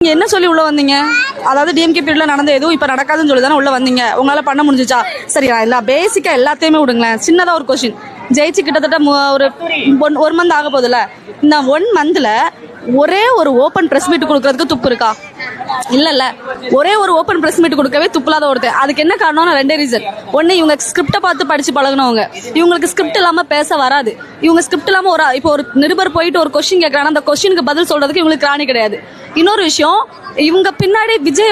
நீங்க என்ன சொல்லி உள்ள வந்தீங்க? அதாவது டிஎம்கே பீரியட்ல நடந்த எதுவும் இப்ப நடக்காதுன்னு சொல்லி தானே உள்ள வந்தீங்க. உங்களால பண்ண முடிஞ்சிச்சா? சரி, எல்லாம் பேசிக்கா எல்லாத்தையுமே விடுங்களேன். சின்னதா ஒரு கொஸ்டின். ஜெயிச்சு கிட்டத்தட்ட ஒரு 1 மந்த் ஆக போகுதுல. இந்த 1 மந்த்ல ஒரே ஒரு ஓபன் பிரஸ் மீட் கொடுக்கறதுக்கு துப்பு இருக்கா? இல்ல ஒரே ஒரு ஓபன் பிரஸ் மீட் கொடுக்கவே துப்புலாத ஒருத்தர். அதுக்கு என்ன காரணம்னா 2 ரீசன். ஒன்னு, இவங்க ஸ்கிரிப்ட பார்த்து படிச்சு பழகினவங்க. இவங்களுக்கு ஸ்கிரிப்ட் இல்லாம பேச வராது. இவங்க ஸ்கிரிப்ட் இல்லாம இப்போ ஒரு நிருபர் போயிட்டு ஒரு கொஸ்டின் கேட்கறாங்க, அந்த கொஸ்டினுக்கு பதில் சொல்றதுக்கு இவங்களுக்கு ராணி கிடையாது. இன்னொரு விஷயம், இவங்க பின்னாடி விஜய்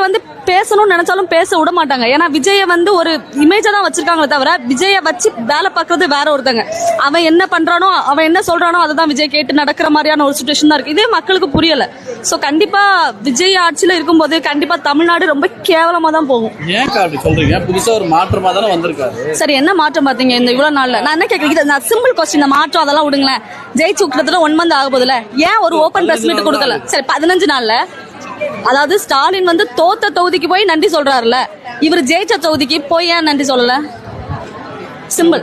பேசணும்னு நினைச்சாலும் பேச விட மாட்டாங்க. ஏன்னா விஜய ஒரு இமேஜா தான் வச்சிருக்காங்களே தவிர விஜய வச்சு வேலை பார்க்கறது வேற ஒருத்தங்க. அவன் என்ன பண்றானோ, அவன் என்ன சொல்றானோ அதை தான் விஜய் கேட்டு நடக்கிற மாதிரியான ஒரு சிச்சுவேஷன் தான் இருக்கு. இதே மக்களுக்கு புரியல. சோ கண்டிப்பா விஜய் ஆட்சியில இருக்கும்போது கண்டிப்பா தமிழ்நாடு ரொம்ப கேவலமா தான் போகும். ஏன் அப்படி சொல்றீங்க? புதுசா ஒரு மாற்றமா தானே வந்திருக்காரு. சரி, என்ன மாற்றம் பாத்தீங்க இந்த இவ்வளவு நாள்ல? நான் என்ன கேட்கறேன், நான் சிம்பிள் கொஸ்டின். மாற்றம் அதெல்லாம் விடுங்களேன். ஜெயிச்சு கிட்டத்தட்ட 1 மந்த் ஆக போதுல, ஏன் ஒரு ஓபன் பிரஸ் மீட் கொடுக்கல? சரி, 15 நாள்ல. அதாவது ஸ்டாலின் தோத்த தொகுதிக்கு போய் நன்றி சொல்றாருல, இவர் ஜெயிச்ச தொகுதிக்கு போய் ஏன் நன்றி சொல்லல? சிம்பிள்.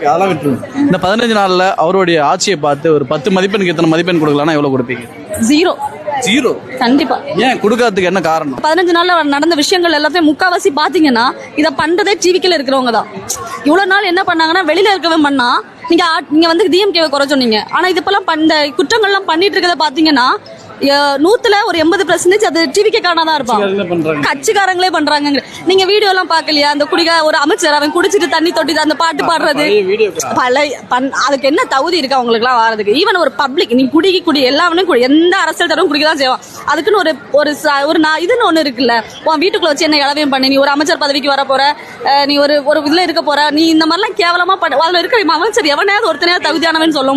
இந்த 15 நாள்ல அவருடைய ஆட்சியை பார்த்து ஒரு 10 மதிப்பெண்ணுக்கு எத்தனை மதிப்பெண் கொடுக்கலாம்? எவ்வளவு கொடுப்பீங்க? 0. கண்டிப்பா. ஏன் கொடுக்காததுக்கு என்ன காரணம்? 15 நாள்ல நடந்த விஷயங்கள் எல்லாத்தையும் முக்காவாசி பாத்தீங்கன்னா இத பண்றதே டிவிக்கில இருக்கிறவங்க தான். இவ்வளவு நாள் என்ன பண்ணாங்கன்னா வெளியில இருக்கவே பண்ணா, நீங்க டிஎம்கேவை குறை சொன்னீங்க. ஆனா இதெல்லாம் இந்த குற்றங்கள்லாம் பண்ணிட்டு இருக்கத பாத்தீங்கன்னா 100ல ஒரு 80% அது டிவிக்கே காரணம் தான் இருப்பாங்க. கட்சிக்காரங்களே பண்றாங்க. நீங்க வீடியோ எல்லாம் பாக்கலையா? அந்த ஒரு அமைச்சர் அவன் குடிச்சிட்டு தண்ணி தொட்டி அந்த பாட்டு பாடுறது, அதுக்கு என்ன தகுதி இருக்கு அவங்களுக்கு எல்லாம் வாரதுக்கு? ஈவன் ஒரு பப்ளிக், நீ குடி எல்லாவனும் எந்த அரசியல் தரவும் குடிக்கதான் செய்வான். அதுக்குன்னு ஒரு இதுன்னு ஒண்ணு இருக்குல்ல. உன் வீட்டுக்குள்ள வச்சு என்ன இளவையும் பண்ணி நீ ஒரு அமைச்சர் பதவிக்கு வர போற, நீ ஒரு இதுல இருக்க போற, நீ இந்த மாதிரிலாம் கேவலமா அதுல இருக்க அமைச்சர் எவனையாவது ஒருத்தனையாவது தகுதியானவன் சொல்ல முடியும்?